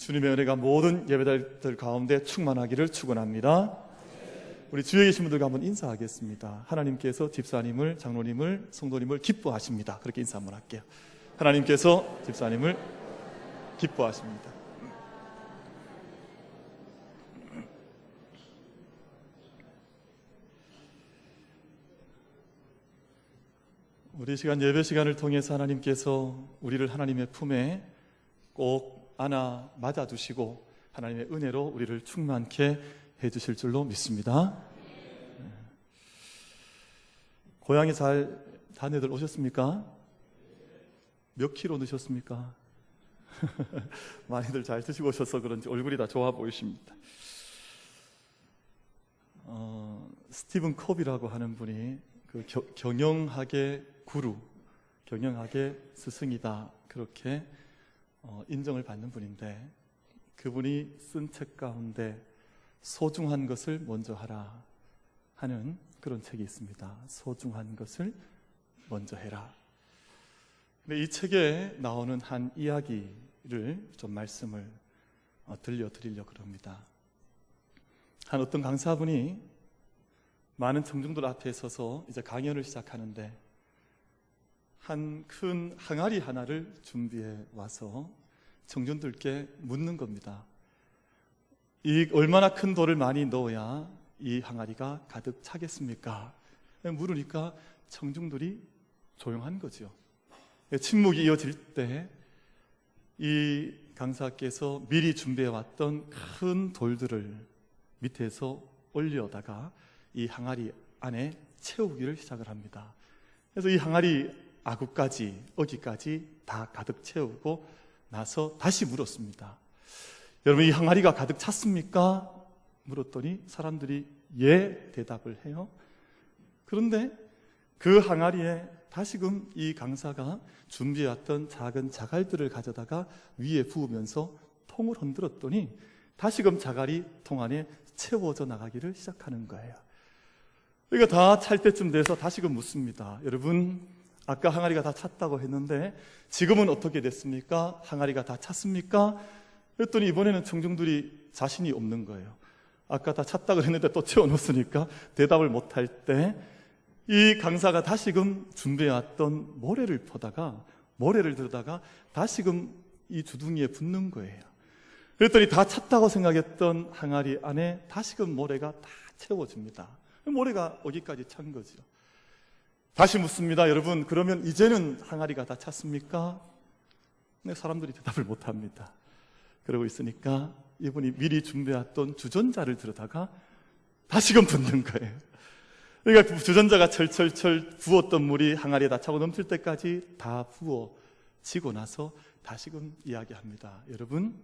주님의 은혜가 모든 예배자들 가운데 충만하기를 축원합니다. 우리 주위에 계신 분들과 한번 인사하겠습니다. 하나님께서 집사님을, 장로님을, 성도님을 기뻐하십니다. 그렇게 인사 한번 할게요. 하나님께서 집사님을 기뻐하십니다. 우리 시간 예배 시간을 통해서 하나님께서 우리를 하나님의 품에 꼭 안아 맞아주시고 하나님의 은혜로 우리를 충만케 해주실 줄로 믿습니다. 고향에 잘 다녀들 오셨습니까? 몇 킬로 넣으셨습니까? 많이들 잘 드시고 오셔서 그런지 얼굴이 다 좋아 보이십니다. 스티븐 컵이라고 하는 분이 그 경영학의 구루, 경영학의 스승이다 그렇게 인정을 받는 분인데, 그분이 쓴 책 가운데 소중한 것을 먼저 하라 하는 그런 책이 있습니다. 소중한 것을 먼저 해라. 근데 이 책에 나오는 한 이야기를 좀 말씀을 들려드리려고 합니다. 한 어떤 강사분이 많은 청중들 앞에 서서 이제 강연을 시작하는데 한 큰 항아리 하나를 준비해 와서 청중들께 묻는 겁니다. 이 얼마나 큰 돌을 많이 넣어야 이 항아리가 가득 차겠습니까? 물으니까 청중들이 조용한 거죠. 침묵이 이어질 때 이 강사께서 미리 준비해 왔던 큰 돌들을 밑에서 올려다가 이 항아리 안에 채우기를 시작을 합니다. 그래서 이 항아리 아구까지, 어기까지 다 가득 채우고 나서 다시 물었습니다. 여러분, 이 항아리가 가득 찼습니까? 물었더니 사람들이 예 대답을 해요. 그런데 그 항아리에 다시금 이 강사가 준비해왔던 작은 자갈들을 가져다가 위에 부으면서 통을 흔들었더니 다시금 자갈이 통 안에 채워져 나가기를 시작하는 거예요. 그러니까 다 찰 때쯤 돼서 다시금 묻습니다. 여러분, 아까 항아리가 다 찼다고 했는데 지금은 어떻게 됐습니까? 항아리가 다 찼습니까? 그랬더니 이번에는 청중들이 자신이 없는 거예요. 아까 다 찼다고 했는데 또 채워놓았으니까 대답을 못할 때 이 강사가 다시금 준비해왔던 모래를 퍼다가, 모래를 들다가 다시금 이 주둥이에 붓는 거예요. 그랬더니 다 찼다고 생각했던 항아리 안에 다시금 모래가 다 채워집니다. 모래가 어디까지 찬 거죠. 다시 묻습니다. 여러분, 그러면 이제는 항아리가 다 찼습니까? 근데 사람들이 대답을 못합니다. 그러고 있으니까 이분이 미리 준비해왔던 주전자를 들여다가 다시금 붓는 거예요. 그러니까 주전자가 철철철 부었던 물이 항아리에 다 차고 넘칠 때까지 다 부어지고 나서 다시금 이야기합니다. 여러분,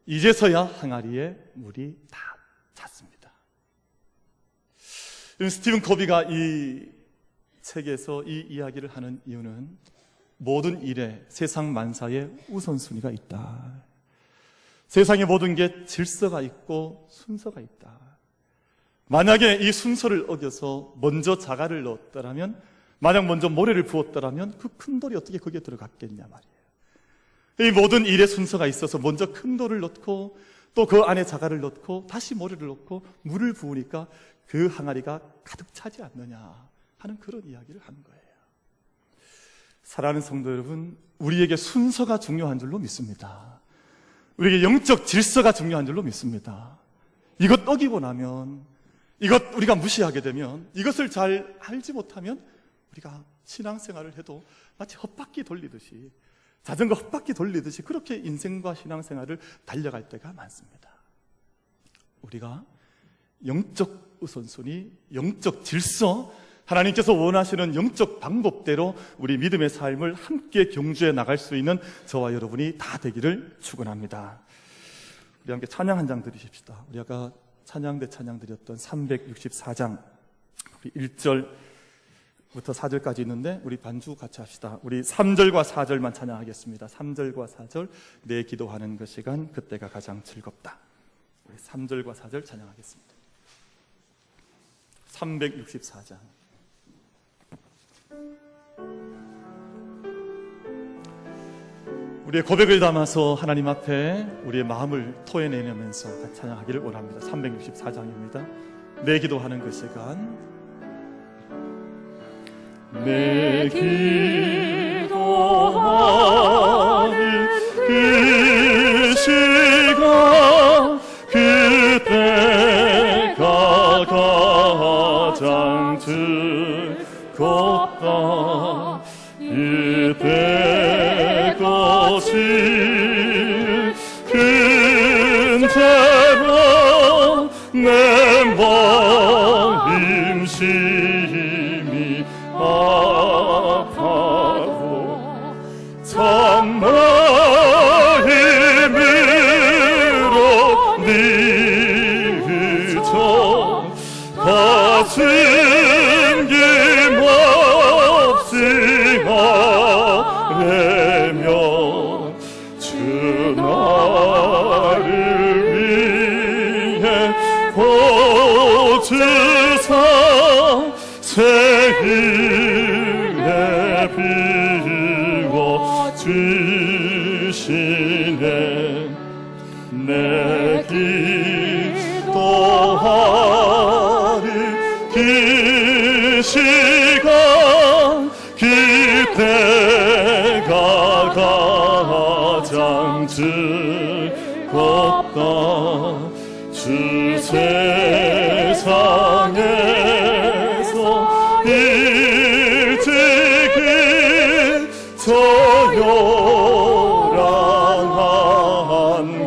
이제서야 항아리에 물이 다 찼습니다. 스티븐 커비가 이 책에서 이 이야기를 하는 이유는 모든 일에 세상 만사에 우선순위가 있다. 세상의 모든 게 질서가 있고 순서가 있다. 만약에 이 순서를 어겨서 먼저 자갈을 넣었더라면, 만약 먼저 모래를 부었더라면 그 큰 돌이 어떻게 거기에 들어갔겠냐 말이에요. 이 모든 일의 순서가 있어서 먼저 큰 돌을 넣고 또 그 안에 자갈을 넣고 다시 모래를 넣고 물을 부으니까 그 항아리가 가득 차지 않느냐 하는 그런 이야기를 하는 거예요. 사랑하는 성도 여러분, 우리에게 순서가 중요한 줄로 믿습니다. 우리에게 영적 질서가 중요한 줄로 믿습니다. 이것 어기고 나면, 이것 우리가 무시하게 되면, 이것을 잘 알지 못하면 우리가 신앙생활을 해도 마치 헛바퀴 돌리듯이, 자전거 헛바퀴 돌리듯이 그렇게 인생과 신앙생활을 달려갈 때가 많습니다. 우리가 영적 우선순위, 영적 질서, 하나님께서 원하시는 영적 방법대로 우리 믿음의 삶을 함께 경주해 나갈 수 있는 저와 여러분이 다 되기를 축원합니다. 우리 함께 찬양 한 장 드리십시다. 우리 아까 찬양대 찬양 드렸던 364장 1절부터 4절까지 있는데 우리 반주 같이 합시다. 우리 3절과 4절만 찬양하겠습니다. 3절과 4절, 내 기도하는 그 시간, 그때가 가장 즐겁다. 우리 3절과 4절 찬양하겠습니다. 364장. 우리의 고백을 담아서 하나님 앞에 우리의 마음을 토해내면서 같이 찬양하기를 원합니다. 364장입니다. 내 기도하는 그 시간, 내 기도하는 그 시간, 그때가 가장 즐겁다. 이때 것이 근대로 내 마음 심히 아파도 참 마음으로 늦어 가슴 김없이 아뢰며 주 나를 위해 보주사 새 은혜 비워주시네. 내 기도하는 그 시간, 그때가 가장 즐겁다. 주 세상에서 일찍이 저 요란한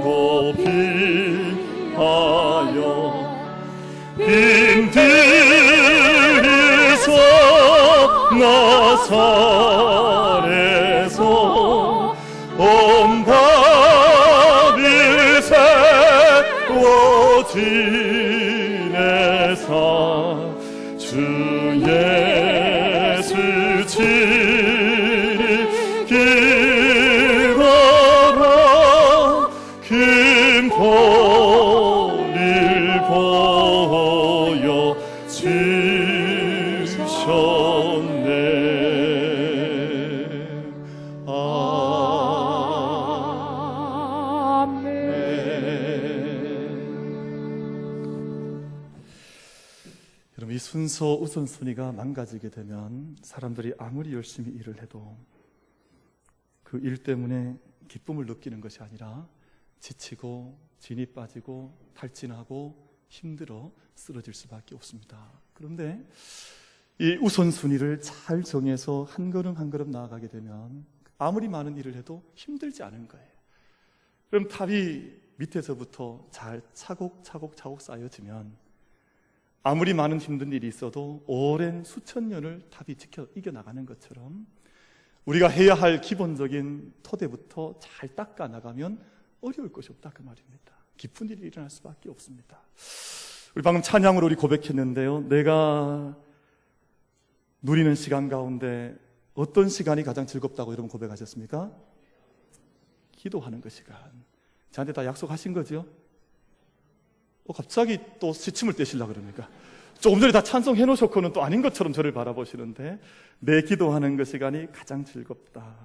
곳 피하여 빈들에서 나사렛에서 온 밤이 세워지네사. 주 예수 치리 길어라 큰 볼일 보여 주셨네. 여러분, 이 순서 우선순위가 망가지게 되면 사람들이 아무리 열심히 일을 해도 그 일 때문에 기쁨을 느끼는 것이 아니라 지치고 진이 빠지고 탈진하고 힘들어 쓰러질 수밖에 없습니다. 그런데 이 우선순위를 잘 정해서 한 걸음 한 걸음 나아가게 되면 아무리 많은 일을 해도 힘들지 않은 거예요. 그럼 탑이 밑에서부터 잘 차곡차곡 쌓여지면 아무리 많은 힘든 일이 있어도 오랜 수천 년을 탑이 이겨나가는 것처럼 우리가 해야 할 기본적인 토대부터 잘 닦아 나가면 어려울 것이 없다, 그 말입니다. 깊은 일이 일어날 수밖에 없습니다. 우리 방금 찬양으로 우리 고백했는데요, 내가 누리는 시간 가운데 어떤 시간이 가장 즐겁다고 여러분 고백하셨습니까? 기도하는 그 시간. 저한테 다 약속하신 거죠? 갑자기 또 시침을 떼시려고 그러니까 조금 전에 다 찬송해 놓으셨고는 또 아닌 것처럼 저를 바라보시는데, 내 기도하는 그 시간이 가장 즐겁다.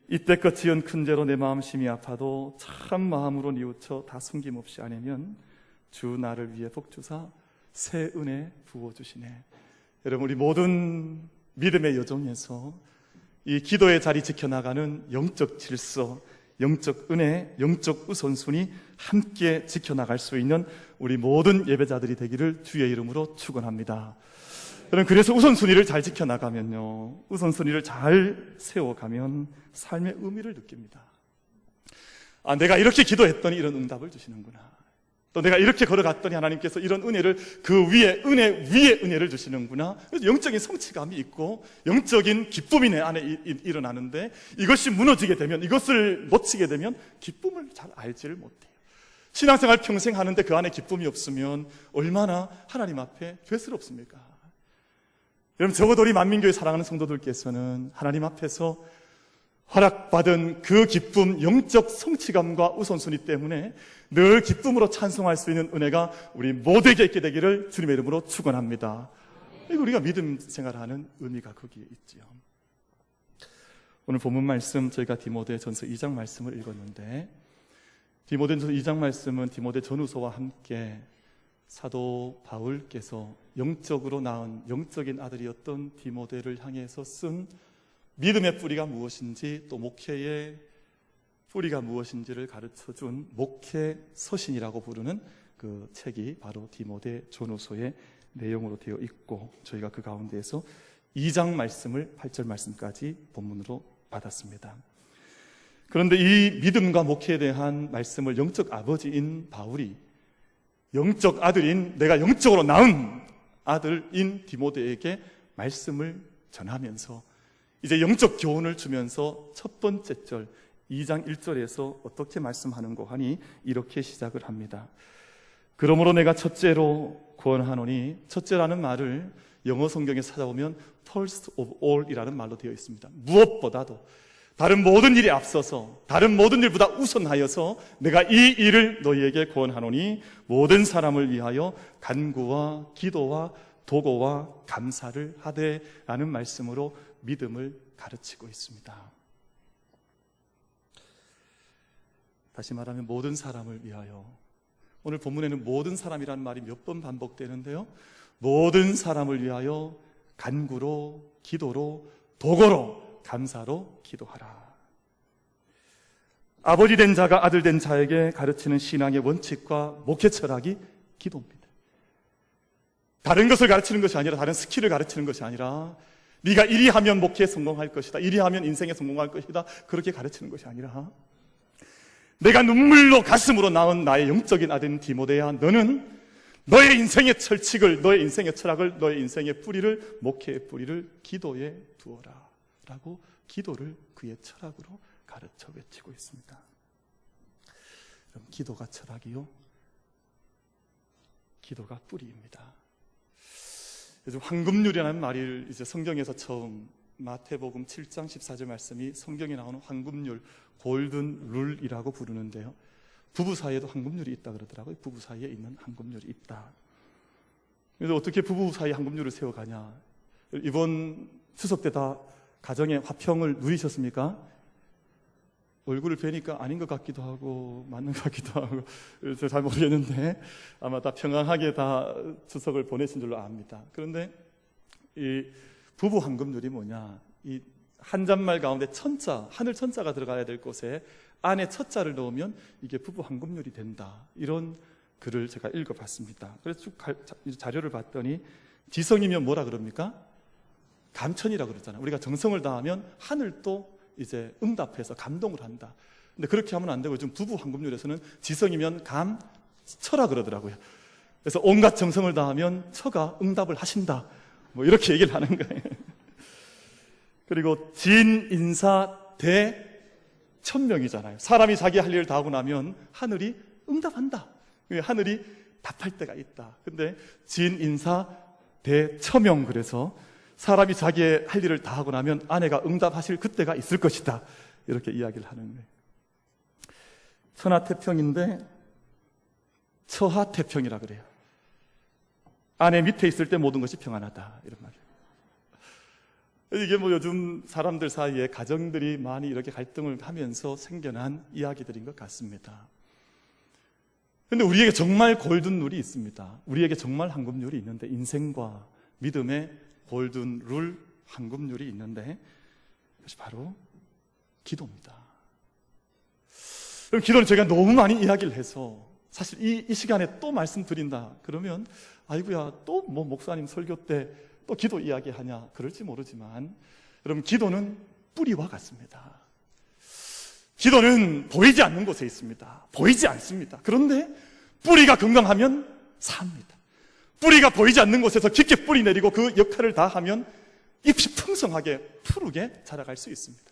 이때껏 지은 큰 죄로 내 마음 심히 아파도 참 마음으로 뉘우쳐 다 숨김없이 아니면 주 나를 위해 복주사 새 은혜 부어주시네. 여러분, 우리 모든 믿음의 여정에서 이 기도의 자리 지켜나가는 영적 질서, 영적 은혜, 영적 우선순위 함께 지켜나갈 수 있는 우리 모든 예배자들이 되기를 주의 이름으로 축원합니다. 여러분, 그래서 우선순위를 잘 지켜나가면요, 우선순위를 잘 세워가면 삶의 의미를 느낍니다. 내가 이렇게 기도했더니 이런 응답을 주시는구나. 또 내가 이렇게 걸어갔더니 하나님께서 이런 은혜를, 그 위에 은혜 위에 은혜를 주시는구나. 그래서 영적인 성취감이 있고 영적인 기쁨이 내 안에 일어나는데, 이것이 무너지게 되면, 이것을 놓치게 되면 기쁨을 잘 알지를 못해요. 신앙생활 평생 하는데 그 안에 기쁨이 없으면 얼마나 하나님 앞에 죄스럽습니까? 여러분, 적어도 우리 만민교회 사랑하는 성도들께서는 하나님 앞에서 허락받은 그 기쁨, 영적 성취감과 우선순위 때문에 늘 기쁨으로 찬송할 수 있는 은혜가 우리 모두에게 있게 되기를 주님의 이름으로 축원합니다. 우리가 믿음 생활하는 의미가 거기에 있지요. 오늘 본문 말씀 저희가 디모데전서 2장 말씀을 읽었는데, 디모데전서 2장 말씀은 디모데 전후서와 함께 사도 바울께서 영적으로 낳은 영적인 아들이었던 디모데를 향해서 쓴 믿음의 뿌리가 무엇인지, 또 목회의 뿌리가 무엇인지를 가르쳐준 목회 서신이라고 부르는 그 책이 바로 디모데 전후서의 내용으로 되어 있고, 저희가 그 가운데에서 2장 말씀을 8절 말씀까지 본문으로 받았습니다. 그런데 이 믿음과 목회에 대한 말씀을 영적 아버지인 바울이 영적 아들인, 내가 영적으로 낳은 아들인 디모데에게 말씀을 전하면서 이제 영적 교훈을 주면서 첫 번째 절 2장 1절에서 어떻게 말씀하는고 하니 이렇게 시작을 합니다. 그러므로 내가 첫째로 권하노니, 첫째라는 말을 영어 성경에 찾아보면 first of all 이라는 말로 되어 있습니다. 무엇보다도, 다른 모든 일이 앞서서, 다른 모든 일보다 우선하여서 내가 이 일을 너희에게 권하노니 모든 사람을 위하여 간구와 기도와 도고와 감사를 하되 라는 말씀으로 믿음을 가르치고 있습니다. 다시 말하면 모든 사람을 위하여, 오늘 본문에는 모든 사람이라는 말이 몇 번 반복되는데요, 모든 사람을 위하여 간구로, 기도로, 도고로, 감사로 기도하라. 아버지 된 자가 아들 된 자에게 가르치는 신앙의 원칙과 목회 철학이 기도입니다. 다른 것을 가르치는 것이 아니라, 다른 스킬을 가르치는 것이 아니라, 네가 이리 하면 목회에 성공할 것이다, 이리 하면 인생에 성공할 것이다, 그렇게 가르치는 것이 아니라, 내가 눈물로 가슴으로 낳은 나의 영적인 아들인 디모데야, 너는 너의 인생의 철칙을, 너의 인생의 철학을, 너의 인생의 뿌리를, 목회의 뿌리를 기도에 두어라 라고 기도를 그의 철학으로 가르쳐 외치고 있습니다. 그럼 기도가 철학이요? 기도가 뿌리입니다. 요즘 황금률이라는 말을 이제 성경에서 처음, 마태복음 7장 14절 말씀이 성경에 나오는 황금률, 골든 룰이라고 부르는데요, 부부 사이에도 황금률이 있다 그러더라고요. 부부 사이에 있는 황금률이 있다. 그래서 어떻게 부부 사이에 황금률을 세워가냐, 이번 추석 때 다 가정의 화평을 누리셨습니까? 얼굴을 뵈니까 아닌 것 같기도 하고 맞는 것 같기도 하고, 그래서 잘 모르겠는데 아마 다 평안하게 다 추석을 보내신 줄로 압니다. 그런데 이 부부 황금률이 뭐냐, 이 한 잔말 가운데 천자, 하늘 천자가 들어가야 될 곳에 안에 첫자를 넣으면 이게 부부 황금률이 된다, 이런 글을 제가 읽어봤습니다. 그래서 쭉 자료를 봤더니 지성이면 뭐라 그럽니까? 감천이라 그러잖아요. 우리가 정성을 다하면 하늘도 이제 응답해서 감동을 한다. 근데 그렇게 하면 안 되고, 요즘 부부 황금률에서는 지성이면 처라 그러더라고요. 그래서 온갖 정성을 다하면 처가 응답을 하신다, 뭐 이렇게 얘기를 하는 거예요. 그리고 진인사 대천명이잖아요. 사람이 자기 할 일을 다 하고 나면 하늘이 응답한다, 하늘이 답할 때가 있다. 근데 진인사 대처명, 그래서 사람이 자기의 할 일을 다 하고 나면 아내가 응답하실 그때가 있을 것이다, 이렇게 이야기를 하는 거예요. 천하태평인데 처하태평이라 그래요. 아내 밑에 있을 때 모든 것이 평안하다, 이런 말이에요. 이게 뭐 요즘 사람들 사이에 가정들이 많이 이렇게 갈등을 하면서 생겨난 이야기들인 것 같습니다. 그런데 우리에게 정말 골든룰이 있습니다. 우리에게 정말 황금률이 있는데, 인생과 믿음의 골든룰, 황금률이 있는데, 그것이 바로 기도입니다. 그럼 기도는 제가 너무 많이 이야기를 해서 사실 이 시간에 또 말씀드린다 그러면, 아이고야, 또 뭐 목사님 설교 때 또 기도 이야기하냐 그럴지 모르지만, 여러분, 기도는 뿌리와 같습니다. 기도는 보이지 않는 곳에 있습니다. 보이지 않습니다. 그런데 뿌리가 건강하면 삽니다. 뿌리가 보이지 않는 곳에서 깊게 뿌리 내리고 그 역할을 다 하면 잎이 풍성하게 푸르게 자라갈 수 있습니다.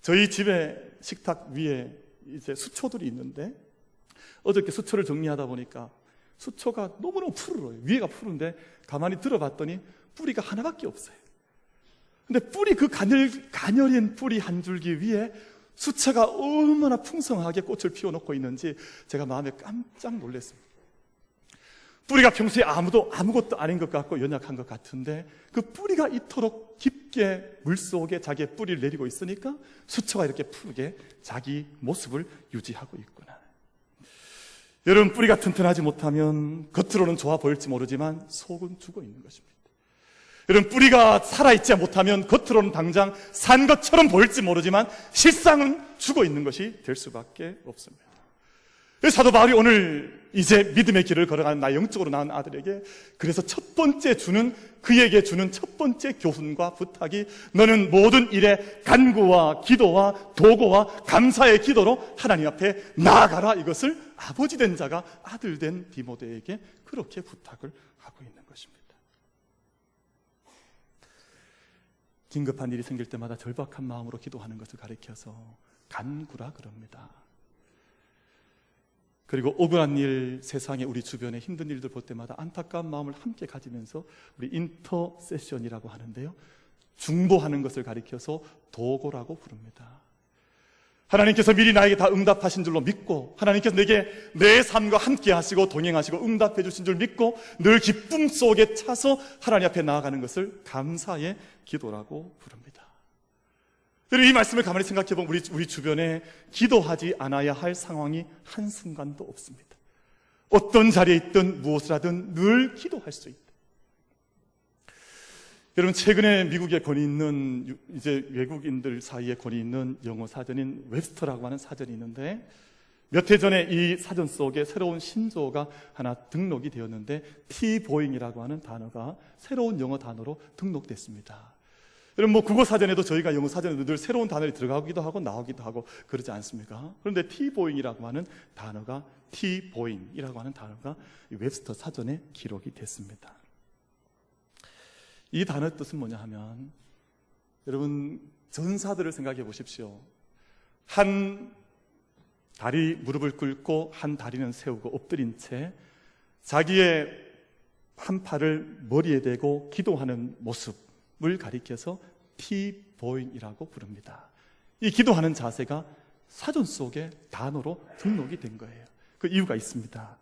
저희 집에 식탁 위에 이제 수초들이 있는데, 어저께 수초를 정리하다 보니까 수초가 너무너무 푸르러요. 위에가 푸른데 가만히 들어봤더니 뿌리가 하나밖에 없어요. 근데 뿌리, 그 가녀린 뿌리 한 줄기 위에 수초가 얼마나 풍성하게 꽃을 피워놓고 있는지 제가 마음에 깜짝 놀랐습니다. 뿌리가 평소에 아무것도 아닌 것 같고 연약한 것 같은데 그 뿌리가 이토록 깊게 물속에 자기의 뿌리를 내리고 있으니까 수초가 이렇게 푸르게 자기 모습을 유지하고 있구나. 여러분, 뿌리가 튼튼하지 못하면 겉으로는 좋아 보일지 모르지만 속은 죽어 있는 것입니다. 여러분, 뿌리가 살아있지 못하면 겉으로는 당장 산 것처럼 보일지 모르지만 실상은 죽어 있는 것이 될 수밖에 없습니다. 사도 바울이 오늘 이제 믿음의 길을 걸어가는 나 영적으로 낳은 아들에게 그래서 그에게 주는 첫 번째 교훈과 부탁이 너는 모든 일에 간구와 기도와 도고와 감사의 기도로 하나님 앞에 나아가라. 이것을 아버지 된 자가 아들 된 디모데에게 그렇게 부탁을 하고 있는 것입니다. 긴급한 일이 생길 때마다 절박한 마음으로 기도하는 것을 가리켜서 간구라 그럽니다. 그리고 억울한 일, 세상에 우리 주변에 힘든 일들 볼 때마다 안타까운 마음을 함께 가지면서 우리 인터세션이라고 하는데요, 중보하는 것을 가리켜서 도고라고 부릅니다. 하나님께서 미리 나에게 다 응답하신 줄로 믿고 하나님께서 내게 내 삶과 함께 하시고 동행하시고 응답해 주신 줄 믿고 늘 기쁨 속에 차서 하나님 앞에 나아가는 것을 감사의 기도라고 부릅니다. 여러분, 이 말씀을 가만히 생각해 보면 우리 주변에 기도하지 않아야 할 상황이 한순간도 없습니다. 어떤 자리에 있든 무엇을 하든 늘 기도할 수 있다. 여러분, 최근에 미국에 권위 있는, 이제 외국인들 사이에 권위 있는 영어 사전인 웹스터라고 하는 사전이 있는데 몇 해 전에 이 사전 속에 새로운 신조어가 하나 등록이 되었는데 T-boing이라고 하는 단어가 새로운 영어 단어로 등록됐습니다. 여러분, 국어 사전에도 저희가 영어 사전에도 늘 새로운 단어들이 들어가기도 하고 나오기도 하고 그러지 않습니까? 그런데 T-boing이라고 하는 단어가 웹스터 사전에 기록이 됐습니다. 이 단어의 뜻은 뭐냐 하면, 여러분, 전사들을 생각해 보십시오. 한 다리 무릎을 꿇고 한 다리는 세우고 엎드린 채 자기의 한 팔을 머리에 대고 기도하는 모습을 가리켜서 T-boing이라고 부릅니다. 이 기도하는 자세가 사전 속에 단어로 등록이 된 거예요. 그 이유가 있습니다.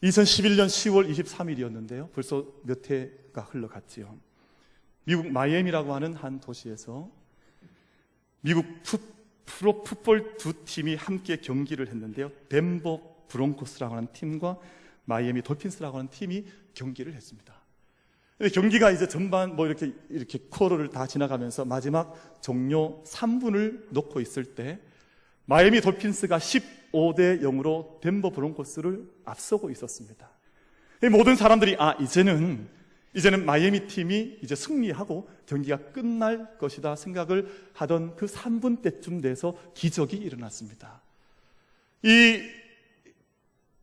2011년 10월 23일이었는데요. 벌써 몇 해가 흘러갔지요. 미국 마이애미라고 하는 한 도시에서 미국 프로 풋볼 두 팀이 함께 경기를 했는데요. 덴버 브론코스라고 하는 팀과 마이애미 돌핀스라고 하는 팀이 경기를 했습니다. 근데 경기가 이제 전반 이렇게 쿼터를 다 지나가면서 마지막 종료 3분을 놓고 있을 때 마이애미 돌핀스가 15대 0으로 덴버 브론코스를 앞서고 있었습니다. 모든 사람들이 이제는 마이애미 팀이 이제 승리하고 경기가 끝날 것이다 생각을 하던 그 3분 때쯤 돼서 기적이 일어났습니다. 이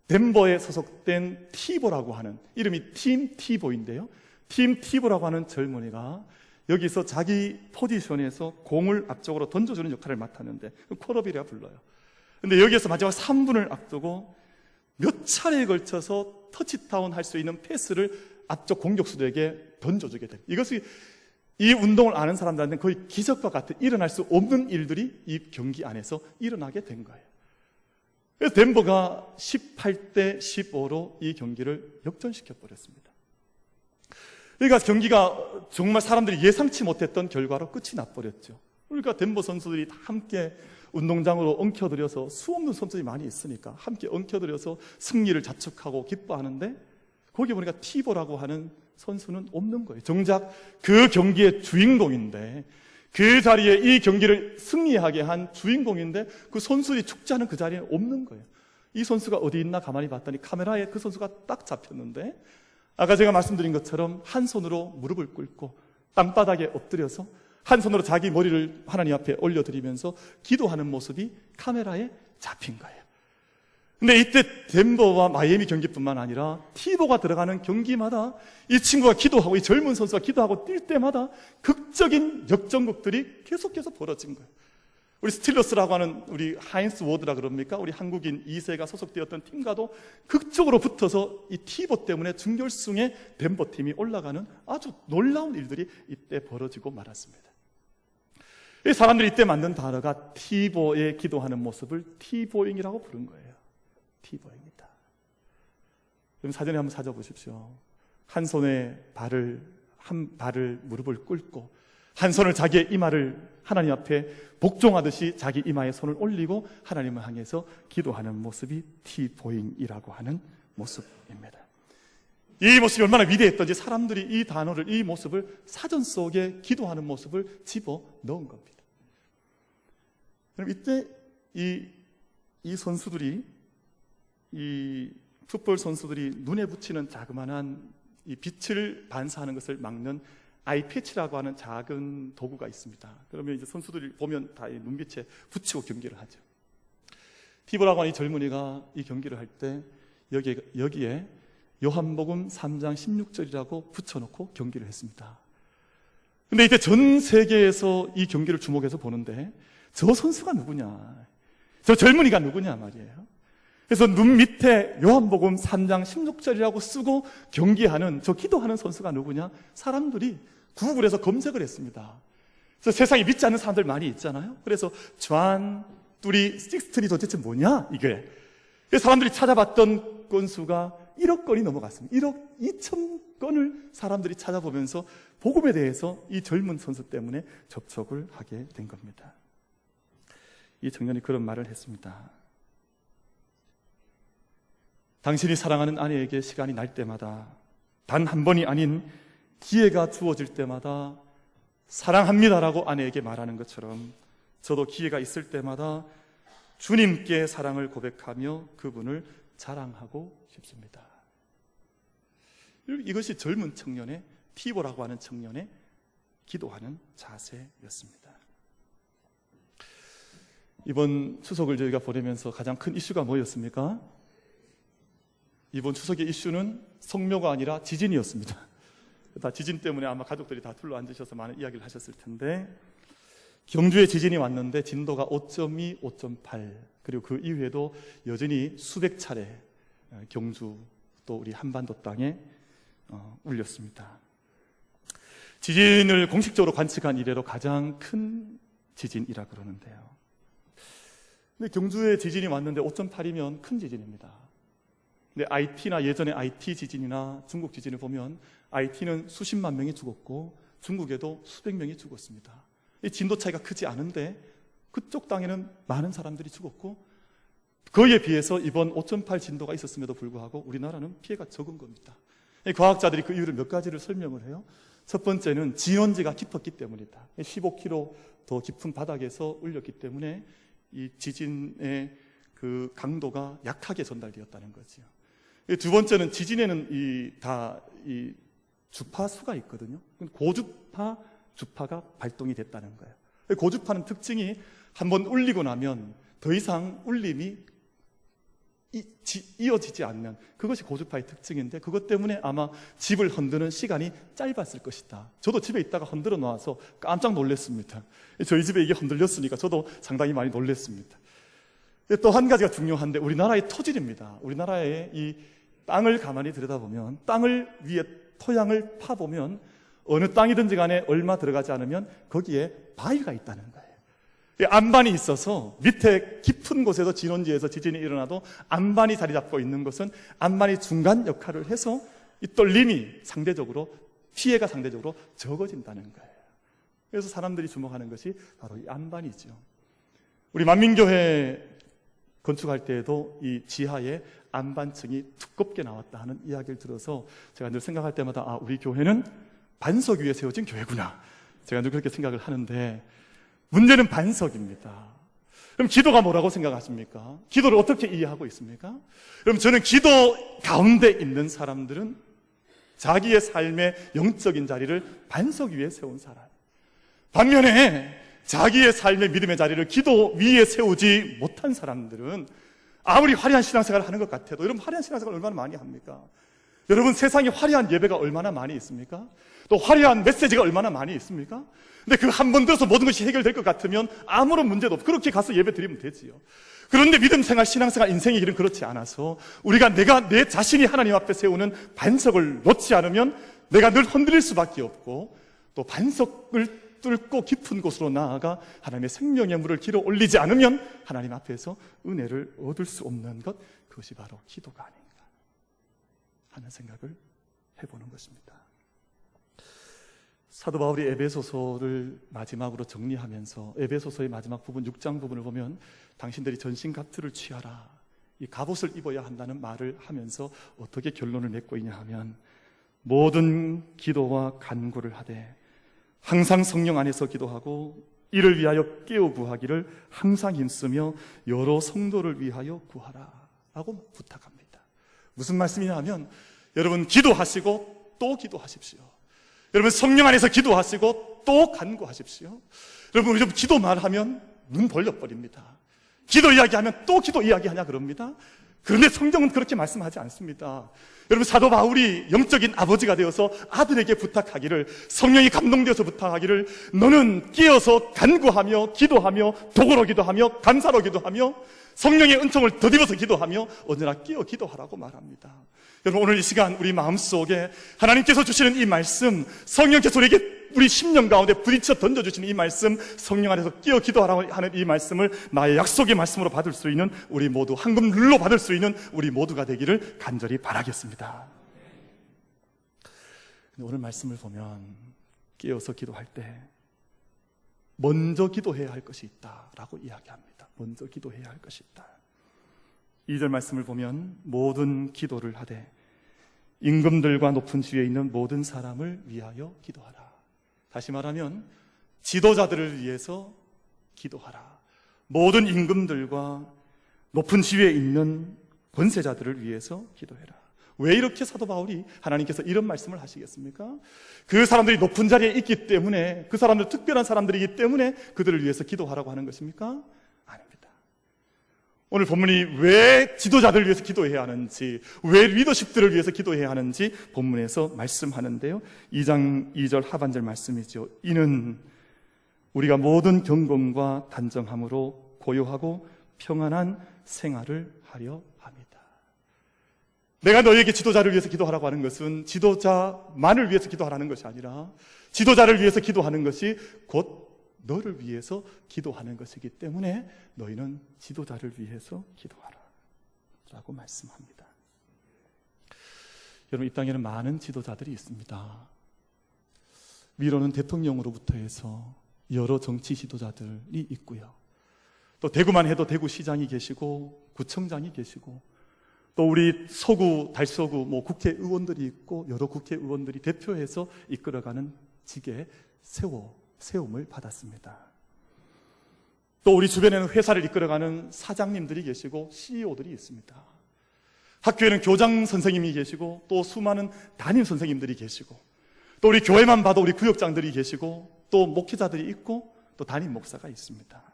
덴버에 소속된 티보라고 하는, 이름이 팀 티보인데요, 팀 티보라고 하는 젊은이가 여기서 자기 포지션에서 공을 앞쪽으로 던져주는 역할을 맡았는데 쿼터비라 불러요. 근데 여기에서 마지막 3분을 앞두고 몇 차례에 걸쳐서 터치다운 할 수 있는 패스를 앞쪽 공격수들에게 던져주게 됩니다. 이것이 이 운동을 아는 사람들한테는 거의 기적과 같은, 일어날 수 없는 일들이 이 경기 안에서 일어나게 된 거예요. 그래서 덴버가 18대 15로 이 경기를 역전시켜 버렸습니다. 그러니까 경기가 정말 사람들이 예상치 못했던 결과로 끝이 나버렸죠. 그러니까 덴버 선수들이 다 함께 운동장으로 엉켜들여서, 수없는 선수들이 많이 있으니까 함께 엉켜들여서 승리를 자축하고 기뻐하는데 거기 보니까 티보라고 하는 선수는 없는 거예요. 정작 그 경기의 주인공인데, 그 자리에 이 경기를 승리하게 한 주인공인데 그 선수들이 축제하는 그 자리에 없는 거예요. 이 선수가 어디 있나 가만히 봤더니 카메라에 그 선수가 딱 잡혔는데, 아까 제가 말씀드린 것처럼 한 손으로 무릎을 꿇고 땅바닥에 엎드려서 한 손으로 자기 머리를 하나님 앞에 올려드리면서 기도하는 모습이 카메라에 잡힌 거예요. 근데 이때 덴버와 마이애미 경기뿐만 아니라 티보가 들어가는 경기마다 이 친구가 기도하고, 이 젊은 선수가 기도하고 뛸 때마다 극적인 역전극들이 계속해서 벌어진 거예요. 우리 스틸러스라고 하는 우리 하인스 워드라 그럽니까? 우리 한국인 2세가 소속되었던 팀과도 극적으로 붙어서 이 티보 때문에 준결승에 덴버 팀이 올라가는 아주 놀라운 일들이 이때 벌어지고 말았습니다. 이 사람들이 이때 만든 단어가 티보의 기도하는 모습을 티보잉이라고 부른 거예요. 티보잉이다. 그럼 사전에 한번 찾아보십시오. 한 손에 한 발을 무릎을 꿇고 한 손을 자기의 이마를 하나님 앞에 복종하듯이 자기 이마에 손을 올리고 하나님을 향해서 기도하는 모습이 티보잉이라고 하는 모습입니다. 이 모습이 얼마나 위대했던지 사람들이 이 단어를, 이 모습을 사전 속에 기도하는 모습을 집어넣은 겁니다. 그럼 이때 이 선수들이, 이 풋볼 선수들이 눈에 붙이는 자그마한 이 빛을 반사하는 것을 막는 아이패치라고 하는 작은 도구가 있습니다. 그러면 이제 선수들이 보면 다 이 눈빛에 붙이고 경기를 하죠. 티보라고 하는 이 젊은이가 이 경기를 할 때 여기에 요한복음 3장 16절이라고 붙여놓고 경기를 했습니다. 근데 이때 전 세계에서 이 경기를 주목해서 보는데 저 선수가 누구냐, 저 젊은이가 누구냐 말이에요. 그래서 눈 밑에 요한복음 3장 16절이라고 쓰고 경기하는, 저 기도하는 선수가 누구냐, 사람들이 구글에서 검색을 했습니다. 그래서 세상에 믿지 않는 사람들 많이 있잖아요. 그래서 존 360이 도대체 뭐냐 이게. 그래서 사람들이 찾아봤던 건수가 1억 건이 넘어갔습니다. 1억 2천 건을 사람들이 찾아보면서 복음에 대해서 이 젊은 선수 때문에 접촉을 하게 된 겁니다. 이 청년이 그런 말을 했습니다. 당신이 사랑하는 아내에게 시간이 날 때마다, 단 한 번이 아닌 기회가 주어질 때마다 사랑합니다라고 아내에게 말하는 것처럼 저도 기회가 있을 때마다 주님께 사랑을 고백하며 그분을 자랑하고 싶습니다. 이것이 젊은 청년의, 티보라고 하는 청년의 기도하는 자세였습니다. 이번 추석을 저희가 보내면서 가장 큰 이슈가 뭐였습니까? 이번 추석의 이슈는 성묘가 아니라 지진이었습니다. 다 지진 때문에 아마 가족들이 다 둘러앉으셔서 많은 이야기를 하셨을 텐데, 경주에 지진이 왔는데 진도가 5.2, 5.8, 그리고 그 이후에도 여전히 수백 차례 경주 또 우리 한반도 땅에 울렸습니다. 지진을 공식적으로 관측한 이래로 가장 큰 지진이라 그러는데요. 근데 경주에 지진이 왔는데 5.8이면 큰 지진입니다. 근데 IT나 예전에 IT 지진이나 중국 지진을 보면 IT는 수십만 명이 죽었고 중국에도 수백 명이 죽었습니다. 이 진도 차이가 크지 않은데 그쪽 땅에는 많은 사람들이 죽었고, 그에 비해서 이번 5.8 진도가 있었음에도 불구하고 우리나라는 피해가 적은 겁니다. 과학자들이 그 이유를 몇 가지를 설명을 해요. 첫 번째는 진원지가 깊었기 때문이다. 15km 더 깊은 바닥에서 울렸기 때문에 이 지진의 그 강도가 약하게 전달되었다는 거죠. 두 번째는 지진에는 이 주파수가 있거든요. 고주파, 주파가 발동이 됐다는 거예요. 고주파는 특징이 한번 울리고 나면 더 이상 울림이 이어지지 않는, 그것이 고주파의 특징인데, 그것 때문에 아마 집을 흔드는 시간이 짧았을 것이다. 저도 집에 있다가 흔들어 놔서 깜짝 놀랐습니다. 저희 집에 이게 흔들렸으니까 저도 상당히 많이 놀랐습니다. 또 한 가지가 중요한데, 우리나라의 토질입니다. 우리나라의 이 땅을 가만히 들여다보면, 땅을 위에 토양을 파보면 어느 땅이든지 간에 얼마 들어가지 않으면 거기에 바위가 있다는 거예요. 안반이 있어서 밑에 깊은 곳에서 진원지에서 지진이 일어나도 안반이 자리 잡고 있는 것은 안반이 중간 역할을 해서 이 떨림이 상대적으로, 피해가 상대적으로 적어진다는 거예요. 그래서 사람들이 주목하는 것이 바로 이 안반이죠. 우리 만민교회 건축할 때에도 이 지하에 안반층이 두껍게 나왔다 하는 이야기를 들어서 제가 늘 생각할 때마다 우리 교회는 반석 위에 세워진 교회구나, 제가 늘 그렇게 생각을 하는데, 문제는 반석입니다. 그럼 기도가 뭐라고 생각하십니까? 기도를 어떻게 이해하고 있습니까? 그럼 저는 기도 가운데 있는 사람들은 자기의 삶의 영적인 자리를 반석 위에 세운 사람, 반면에 자기의 삶의 믿음의 자리를 기도 위에 세우지 못한 사람들은 아무리 화려한 신앙생활을 하는 것 같아도, 여러분 화려한 신앙생활을 얼마나 많이 합니까? 여러분 세상에 화려한 예배가 얼마나 많이 있습니까? 또 화려한 메시지가 얼마나 많이 있습니까? 근데 그 한 번 들어서 모든 것이 해결될 것 같으면 아무런 문제도 없고 그렇게 가서 예배 드리면 되지요. 그런데 믿음 생활, 신앙생활, 인생의 길은 그렇지 않아서 우리가 내 자신이 하나님 앞에 세우는 반석을 놓지 않으면 내가 늘 흔들릴 수밖에 없고, 또 반석을 뚫고 깊은 곳으로 나아가 하나님의 생명의 물을 길어 올리지 않으면 하나님 앞에서 은혜를 얻을 수 없는 것, 그것이 바로 기도가 아닌가. 하는 생각을 해보는 것입니다. 사도 바울이 에베소서를 마지막으로 정리하면서 에베소서의 마지막 부분 6장 부분을 보면 당신들이 전신갑주를 취하라, 이 갑옷을 입어야 한다는 말을 하면서 어떻게 결론을 맺고 있냐 하면 모든 기도와 간구를 하되 항상 성령 안에서 기도하고 이를 위하여 깨어 구하기를 항상 힘쓰며 여러 성도를 위하여 구하라 라고 부탁합니다. 무슨 말씀이냐 하면 여러분 기도하시고 또 기도하십시오. 여러분 성령 안에서 기도하시고 또 간구하십시오. 여러분 좀 기도 말하면 눈 벌려버립니다. 기도 이야기하면 또 기도 이야기하냐 그럽니다. 그런데 성경은 그렇게 말씀하지 않습니다. 여러분 사도 바울이 영적인 아버지가 되어서 아들에게 부탁하기를, 성령이 감동되어서 부탁하기를 너는 깨어서 간구하며 기도하며 도구로 기도하며 감사로 기도하며 성령의 은총을 더입어서 기도하며 언제나 깨어 기도하라고 말합니다. 여러분 오늘 이 시간 우리 마음속에 하나님께서 주시는 이 말씀, 성령께서 우리 심령 가운데 부딪혀 던져주시는 이 말씀, 성령 안에서 깨어 기도하라고 하는 이 말씀을 나의 약속의 말씀으로 받을 수 있는 우리 모두, 황금 룰로 받을 수 있는 우리 모두가 되기를 간절히 바라겠습니다. 오늘 말씀을 보면 깨어서 기도할 때 먼저 기도해야 할 것이 있다라고 이야기합니다. 먼저 기도해야 할 것이 있다. 2절 말씀을 보면 모든 기도를 하되 임금들과 높은 지위에 있는 모든 사람을 위하여 기도하라. 다시 말하면 지도자들을 위해서 기도하라. 모든 임금들과 높은 지위에 있는 권세자들을 위해서 기도해라. 왜 이렇게 사도 바울이 하나님께서 이런 말씀을 하시겠습니까? 그 사람들이 높은 자리에 있기 때문에, 그 사람들 특별한 사람들이기 때문에 그들을 위해서 기도하라고 하는 것입니까? 아닙니다. 오늘 본문이 왜 지도자들을 위해서 기도해야 하는지, 왜 리더십들을 위해서 기도해야 하는지 본문에서 말씀하는데요, 2장 2절 하반절 말씀이죠. 이는 우리가 모든 경건과 단정함으로 고요하고 평안한 생활을 하려 합니다. 내가 너에게 지도자를 위해서 기도하라고 하는 것은 지도자만을 위해서 기도하라는 것이 아니라 지도자를 위해서 기도하는 것이 곧 너를 위해서 기도하는 것이기 때문에 너희는 지도자를 위해서 기도하라 라고 말씀합니다. 여러분 이 땅에는 많은 지도자들이 있습니다. 위로는 대통령으로부터 해서 여러 정치 지도자들이 있고요. 또 대구만 해도 대구시장이 계시고 구청장이 계시고 또 우리 서구, 달서구 국회의원들이 있고 여러 국회의원들이 대표해서 이끌어가는 직에 세움을 받았습니다. 또 우리 주변에는 회사를 이끌어가는 사장님들이 계시고 CEO들이 있습니다. 학교에는 교장 선생님이 계시고 또 수많은 담임 선생님들이 계시고 또 우리 교회만 봐도 우리 구역장들이 계시고 또 목회자들이 있고 또 담임 목사가 있습니다.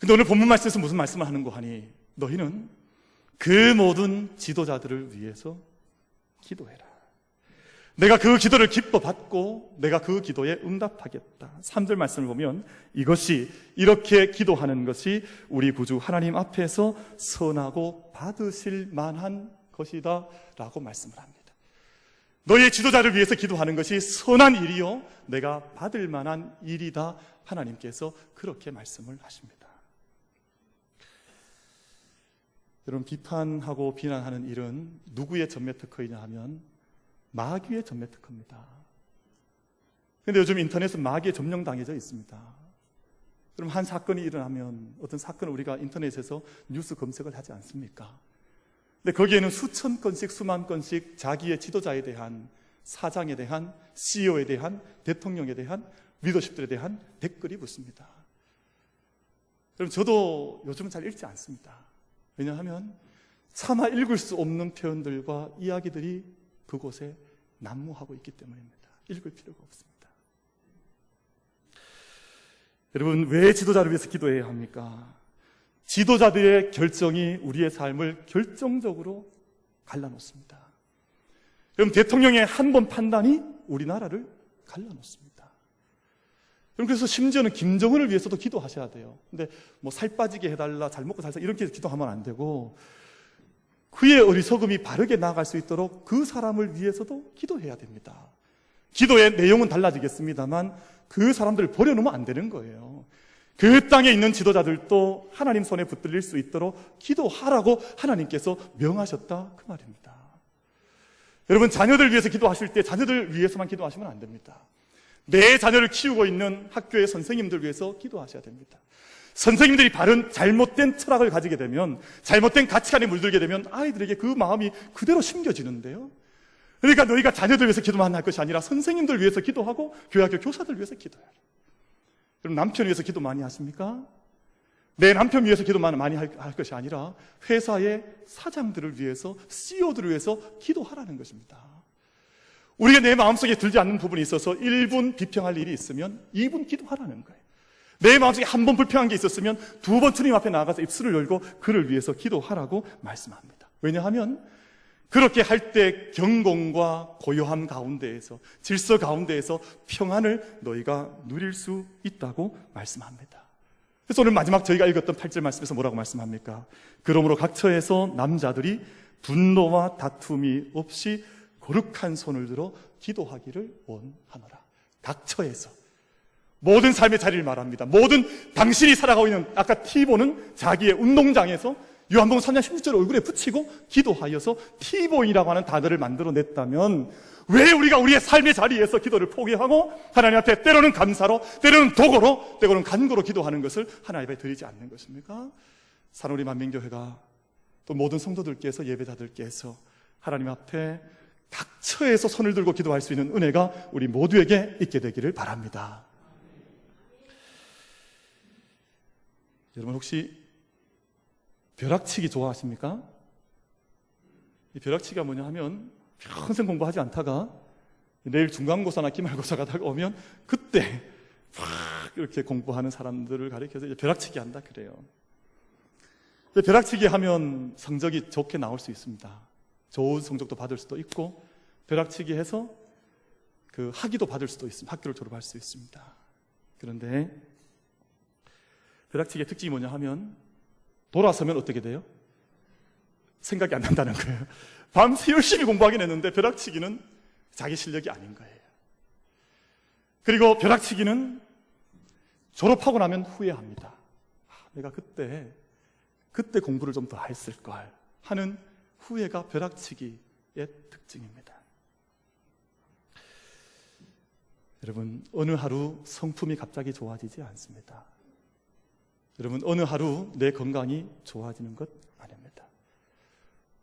근데 오늘 본문 말씀에서 무슨 말씀을 하는 거 하니 너희는 그 모든 지도자들을 위해서 기도해라. 내가 그 기도를 기뻐 받고 내가 그 기도에 응답하겠다. 3절 말씀을 보면 이것이, 이렇게 기도하는 것이 우리 구주 하나님 앞에서 선하고 받으실 만한 것이다 라고 말씀을 합니다. 너희의 지도자를 위해서 기도하는 것이 선한 일이요 내가 받을 만한 일이다. 하나님께서 그렇게 말씀을 하십니다. 여러분 비판하고 비난하는 일은 누구의 전매 특허이냐 하면 마귀의 전매 특허입니다. 그런데 요즘 인터넷은 마귀에 점령당해져 있습니다. 그럼 한 사건이 일어나면 어떤 사건을 우리가 인터넷에서 뉴스 검색을 하지 않습니까? 근데 거기에는 수천 건씩 수만 건씩 자기의 지도자에 대한, 사장에 대한, CEO에 대한, 대통령에 대한, 리더십들에 대한 댓글이 붙습니다. 그럼 저도 요즘은 잘 읽지 않습니다. 왜냐하면 차마 읽을 수 없는 표현들과 이야기들이 그곳에 난무하고 있기 때문입니다. 읽을 필요가 없습니다. 여러분 왜 지도자를 위해서 기도해야 합니까? 지도자들의 결정이 우리의 삶을 결정적으로 갈라놓습니다. 여러분 대통령의 한 번 판단이 우리나라를 갈라놓습니다. 그래서 심지어는 김정은을 위해서도 기도하셔야 돼요. 근데 살 빠지게 해달라, 잘 먹고 살자 이렇게 기도하면 안 되고 그의 어리석음이 바르게 나아갈 수 있도록 그 사람을 위해서도 기도해야 됩니다. 기도의 내용은 달라지겠습니다만 그 사람들을 버려놓으면 안 되는 거예요. 그 땅에 있는 지도자들도 하나님 손에 붙들릴 수 있도록 기도하라고 하나님께서 명하셨다 그 말입니다. 여러분, 자녀들 위해서 기도하실 때 자녀들 위해서만 기도하시면 안 됩니다. 내 자녀를 키우고 있는 학교의 선생님들 위해서 기도하셔야 됩니다. 선생님들이 바른 잘못된 철학을 가지게 되면, 잘못된 가치관에 물들게 되면 아이들에게 그 마음이 그대로 심겨지는데요. 그러니까 너희가 자녀들 위해서 기도만 할 것이 아니라 선생님들 위해서 기도하고 교회학교 교사들 위해서 기도해야 돼요. 그럼 남편 위해서 기도 많이 하십니까? 내 남편 위해서 기도만 많이 할 것이 아니라 회사의 사장들을 위해서, CEO들을 위해서 기도하라는 것입니다. 우리가 내 마음속에 들지 않는 부분이 있어서 1분 비평할 일이 있으면 2분 기도하라는 거예요. 내 마음속에 한 번 불평한 게 있었으면 2번 주님 앞에 나가서 입술을 열고 그를 위해서 기도하라고 말씀합니다. 왜냐하면 그렇게 할 때 경공과 고요함 가운데에서, 질서 가운데에서 평안을 너희가 누릴 수 있다고 말씀합니다. 그래서 오늘 마지막 저희가 읽었던 8절 말씀에서 뭐라고 말씀합니까? 그러므로 각 처에서 남자들이 분노와 다툼이 없이 거룩한 손을 들어 기도하기를 원하노라. 각 처에서 모든 삶의 자리를 말합니다. 모든 당신이 살아가고 있는, 아까 티보는 자기의 운동장에서 요한복음 3장 16절 얼굴에 붙이고 기도하여서 티보이라고 하는 단어를 만들어냈다면 왜 우리가 우리의 삶의 자리에서 기도를 포기하고 하나님 앞에 때로는 감사로, 때로는 도고로, 때로는 간구로 기도하는 것을 하나님 앞에 드리지 않는 것입니까? 산우리 만민교회가 또 모든 성도들께서, 예배자들께서 하나님 앞에 닥쳐에서 손을 들고 기도할 수 있는 은혜가 우리 모두에게 있게 되기를 바랍니다. 여러분, 혹시 벼락치기 좋아하십니까? 이 벼락치기가 뭐냐 하면 평생 공부하지 않다가 내일 중간고사나 기말고사가 다가오면 그때 막 이렇게 공부하는 사람들을 가리켜서 이제 벼락치기 한다 그래요. 벼락치기 하면 성적이 좋게 나올 수 있습니다. 좋은 성적도 받을 수도 있고, 벼락치기 해서 그 학위도 받을 수도 있습니다. 학교를 졸업할 수 있습니다. 그런데 벼락치기의 특징이 뭐냐 하면 돌아서면 어떻게 돼요? 생각이 안 난다는 거예요. 밤새 열심히 공부하긴 했는데 벼락치기는 자기 실력이 아닌 거예요. 그리고 벼락치기는 졸업하고 나면 후회합니다. 내가 그때 공부를 좀 더 했을걸 하는 후회가 벼락치기의 특징입니다. 여러분, 어느 하루 성품이 갑자기 좋아지지 않습니다. 여러분, 어느 하루 내 건강이 좋아지는 것 아닙니다.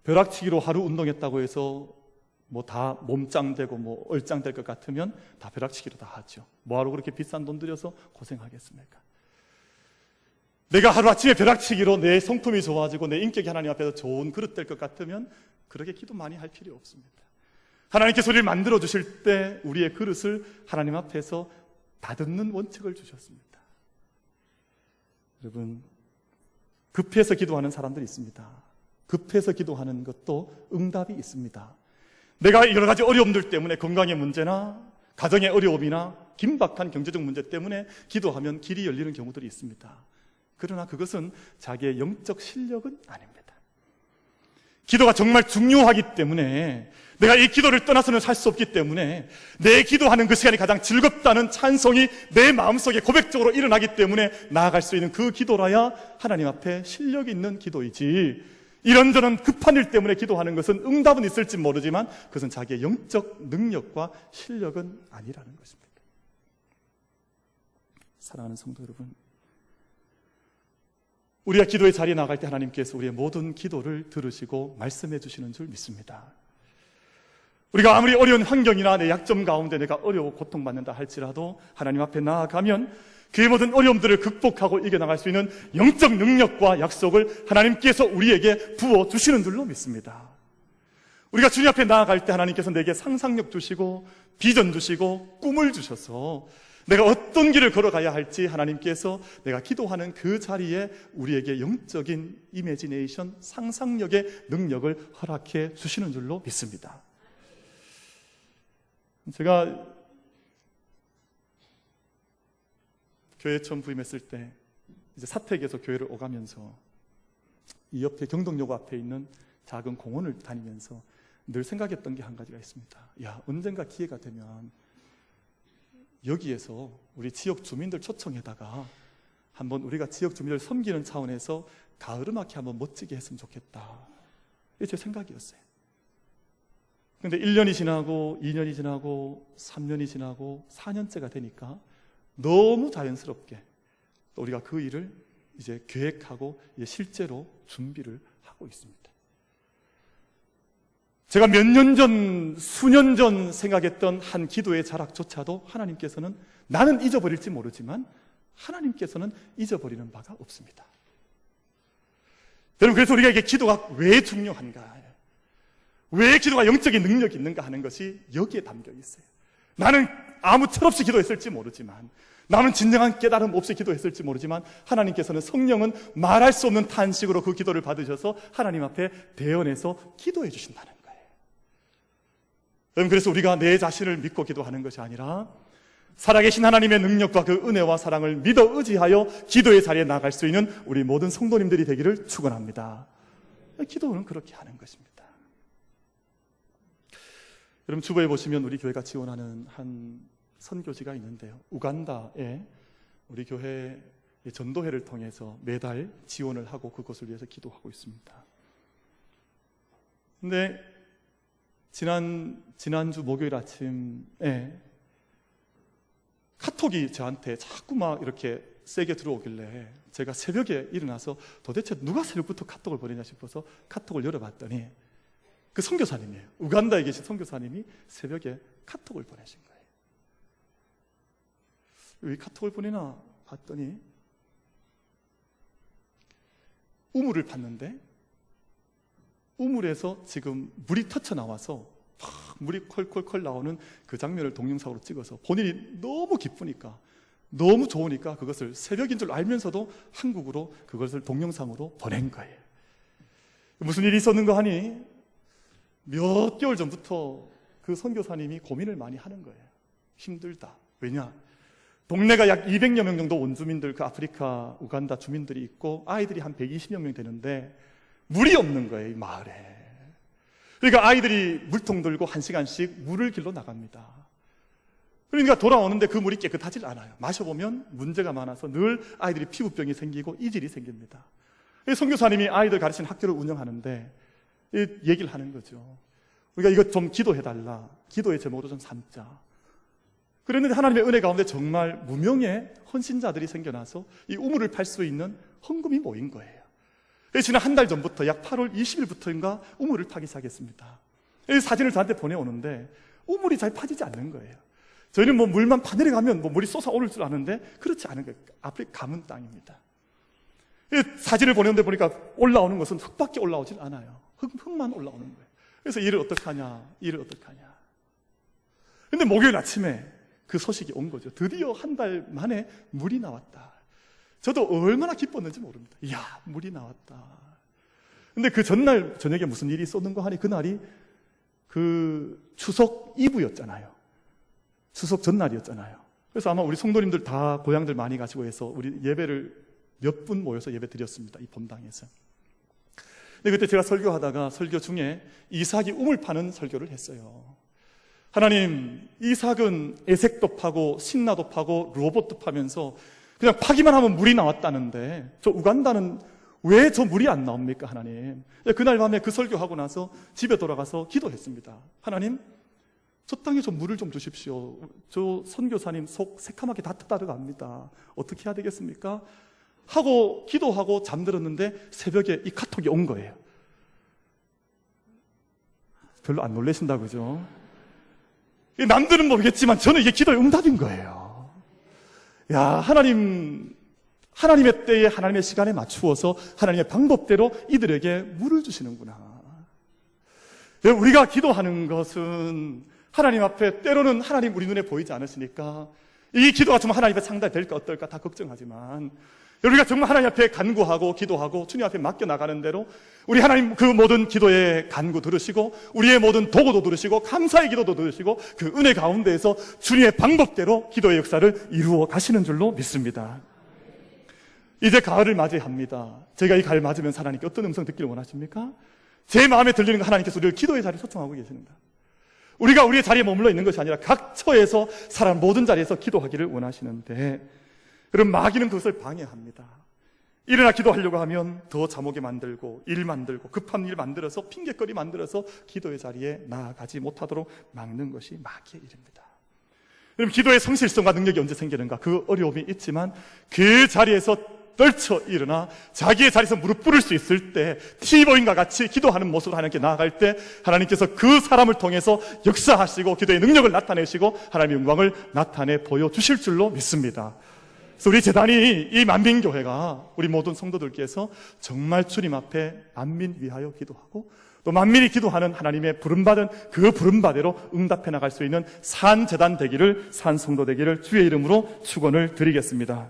벼락치기로 하루 운동했다고 해서 뭐 다 몸짱되고 얼짱될 것 같으면 다 벼락치기로 다 하죠. 뭐하러 그렇게 비싼 돈 들여서 고생하겠습니까? 내가 하루아침에 벼락치기로 내 성품이 좋아지고 내 인격이 하나님 앞에서 좋은 그릇 될 것 같으면 그렇게 기도 많이 할 필요 없습니다. 하나님께서 우리를 만들어 주실 때 우리의 그릇을 하나님 앞에서 다듬는 원칙을 주셨습니다. 여러분, 급해서 기도하는 사람들이 있습니다. 급해서 기도하는 것도 응답이 있습니다. 내가 여러 가지 어려움들 때문에, 건강의 문제나 가정의 어려움이나 긴박한 경제적 문제 때문에 기도하면 길이 열리는 경우들이 있습니다. 그러나 그것은 자기의 영적 실력은 아닙니다. 기도가 정말 중요하기 때문에, 내가 이 기도를 떠나서는 살 수 없기 때문에, 내 기도하는 그 시간이 가장 즐겁다는 찬송이 내 마음속에 고백적으로 일어나기 때문에 나아갈 수 있는 그 기도라야 하나님 앞에 실력이 있는 기도이지, 이런저런 급한 일 때문에 기도하는 것은 응답은 있을지 모르지만 그것은 자기의 영적 능력과 실력은 아니라는 것입니다. 사랑하는 성도 여러분, 우리가 기도의 자리에 나갈 때 하나님께서 우리의 모든 기도를 들으시고 말씀해 주시는 줄 믿습니다. 우리가 아무리 어려운 환경이나 내 약점 가운데 내가 어려워 고통받는다 할지라도 하나님 앞에 나아가면 그의 모든 어려움들을 극복하고 이겨나갈 수 있는 영적 능력과 약속을 하나님께서 우리에게 부어주시는 줄로 믿습니다. 우리가 주님 앞에 나아갈 때 하나님께서 내게 상상력 주시고 비전 주시고 꿈을 주셔서 내가 어떤 길을 걸어가야 할지 하나님께서 내가 기도하는 그 자리에 우리에게 영적인 이미지네이션, 상상력의 능력을 허락해 주시는 줄로 믿습니다. 제가 교회 처음 부임했을 때 이제 사택에서 교회를 오가면서 이 옆에 경동여고 앞에 있는 작은 공원을 다니면서 늘 생각했던 게 한 가지가 있습니다. 야, 언젠가 기회가 되면 여기에서 우리 지역 주민들 초청해다가 한번 우리가 지역 주민들 섬기는 차원에서 가을음악회 한번 멋지게 했으면 좋겠다. 이게 제 생각이었어요. 근데 1년이 지나고 2년이 지나고 3년이 지나고 4년째가 되니까 너무 자연스럽게 또 우리가 그 일을 이제 계획하고 이제 실제로 준비를 하고 있습니다. 제가 몇 년 전, 수년 전 생각했던 한 기도의 자락조차도 하나님께서는 나는 잊어버릴지 모르지만 하나님께서는 잊어버리는 바가 없습니다. 여러분, 그래서 우리가 이게 기도가 왜 중요한가, 왜 기도가 영적인 능력이 있는가 하는 것이 여기에 담겨 있어요. 나는 아무 철없이 기도했을지 모르지만, 나는 진정한 깨달음 없이 기도했을지 모르지만 하나님께서는 성령은 말할 수 없는 탄식으로 그 기도를 받으셔서 하나님 앞에 대언해서 기도해 주신다는 거예요. 여러분, 그래서 우리가 내 자신을 믿고 기도하는 것이 아니라 살아계신 하나님의 능력과 그 은혜와 사랑을 믿어 의지하여 기도의 자리에 나갈 수 있는 우리 모든 성도님들이 되기를 축원합니다. 기도는 그렇게 하는 것입니다. 여러분, 주보에 보시면 우리 교회가 지원하는 한 선교지가 있는데요, 우간다에 우리 교회 전도회를 통해서 매달 지원을 하고 그것을 위해서 기도하고 있습니다. 근데 지난주 목요일 아침에 카톡이 저한테 자꾸 막 이렇게 세게 들어오길래 제가 새벽에 일어나서 도대체 누가 새벽부터 카톡을 보내냐 싶어서 카톡을 열어봤더니 그 선교사님이에요. 우간다에 계신 선교사님이 새벽에 카톡을 보내신 거예요. 왜 카톡을 보내나 봤더니 우물을 팠는데 우물에서 지금 물이 터쳐 나와서 물이 콜콜콜 나오는 그 장면을 동영상으로 찍어서 본인이 너무 기쁘니까, 너무 좋으니까 그것을 새벽인 줄 알면서도 한국으로 그것을 동영상으로 보낸 거예요. 무슨 일이 있었는가 하니 몇 개월 전부터 그 선교사님이 고민을 많이 하는 거예요. 힘들다. 왜냐? 동네가 약 200여 명 정도 원주민들, 그 아프리카, 우간다 주민들이 있고 아이들이 한 120여 명 되는데 물이 없는 거예요, 이 마을에. 그러니까 아이들이 물통 들고 1시간씩 물을 길러 나갑니다. 그러니까 돌아오는데 그 물이 깨끗하지 않아요. 마셔보면 문제가 많아서 늘 아이들이 피부병이 생기고 이질이 생깁니다. 선교사님이 아이들 가르치는 학교를 운영하는데 얘기를 하는 거죠. 우리가 이거 좀 기도해달라, 기도의 제목으로 좀 삼자. 그랬는데 하나님의 은혜 가운데 정말 무명의 헌신자들이 생겨나서 이 우물을 팔 수 있는 헌금이 모인 거예요. 지난 한 달 전부터 약 8월 20일부터인가 우물을 파기 시작했습니다. 사진을 저한테 보내오는데 우물이 잘 파지지 않는 거예요. 저희는 뭐 물만 파내려가면 뭐 물이 솟아오를 줄 아는데 그렇지 않은 거예요. 아프리카 가문 땅입니다. 사진을 보내는데 보니까 올라오는 것은 흙밖에 올라오질 않아요. 흙만 올라오는 거예요. 그래서 이를 어떡하냐. 근데 목요일 아침에 그 소식이 온 거죠. 드디어 한 달 만에 물이 나왔다. 저도 얼마나 기뻤는지 모릅니다. 이야, 물이 나왔다. 근데 그 전날 저녁에 무슨 일이 있었는가 하니 그날이 그 추석 이브였잖아요. 추석 전날이었잖아요. 그래서 아마 우리 성도님들 다 고향들 많이 가시고 해서 우리 예배를 몇 분 모여서 예배 드렸습니다. 이 본당에서. 근데 그때 제가 설교하다가 설교 중에 이삭이 우물 파는 설교를 했어요. 하나님, 이삭은 에색도 파고 신나도 파고 로봇도 파면서 그냥 파기만 하면 물이 나왔다는데 저 우간다는 왜 저 물이 안 나옵니까, 하나님? 그날 밤에 그 설교하고 나서 집에 돌아가서 기도했습니다. 하나님, 저 땅에 좀 물을 좀 주십시오. 저 선교사님 속 새카맣게 다 따라갑니다. 어떻게 해야 되겠습니까? 하고 기도하고 잠들었는데 새벽에 이 카톡이 온 거예요. 별로 안 놀라신다, 그죠? 남들은 모르겠지만 저는 이게 기도의 응답인 거예요. 야, 하나님의 때에 하나님의 시간에 맞추어서 하나님의 방법대로 이들에게 물을 주시는구나. 우리가 기도하는 것은 하나님 앞에 때로는 하나님 우리 눈에 보이지 않으시니까 이 기도가 정말 하나님 앞에 상달될까 어떨까 다 걱정하지만 우리가 정말 하나님 앞에 간구하고 기도하고 주님 앞에 맡겨나가는 대로 우리 하나님 그 모든 기도의 간구 들으시고 우리의 모든 도구도 들으시고 감사의 기도도 들으시고 그 은혜 가운데에서 주님의 방법대로 기도의 역사를 이루어 가시는 줄로 믿습니다. 이제 가을을 맞이합니다. 제가 이 가을 맞으면 하나님께 어떤 음성 듣기를 원하십니까? 제 마음에 들리는 거 하나님께서 우리를 기도의 자리에 초청하고 계십니다. 우리가 우리의 자리에 머물러 있는 것이 아니라 각 처에서 살아온 모든 자리에서 기도하기를 원하시는데 그럼 마귀는 그것을 방해합니다. 일어나 기도하려고 하면 더 잠오게 만들고 일 만들고 급한 일 만들어서 핑계거리 만들어서 기도의 자리에 나아가지 못하도록 막는 것이 마귀의 일입니다. 그럼 기도의 성실성과 능력이 언제 생기는가? 그 어려움이 있지만 그 자리에서 떨쳐 일어나 자기의 자리에서 무릎 꿇을 수 있을 때 티보인과 같이 기도하는 모습으로 하나님께 나아갈 때 하나님께서 그 사람을 통해서 역사하시고 기도의 능력을 나타내시고 하나님의 영광을 나타내 보여주실 줄로 믿습니다. 그래서 우리 재단이 이 만민교회가 우리 모든 성도들께서 정말 주님 앞에 만민 위하여 기도하고 또 만민이 기도하는 하나님의 부름받은 그 부름바대로 응답해 나갈 수 있는 산 재단 되기를, 산 성도 되기를 주의 이름으로 축원을 드리겠습니다.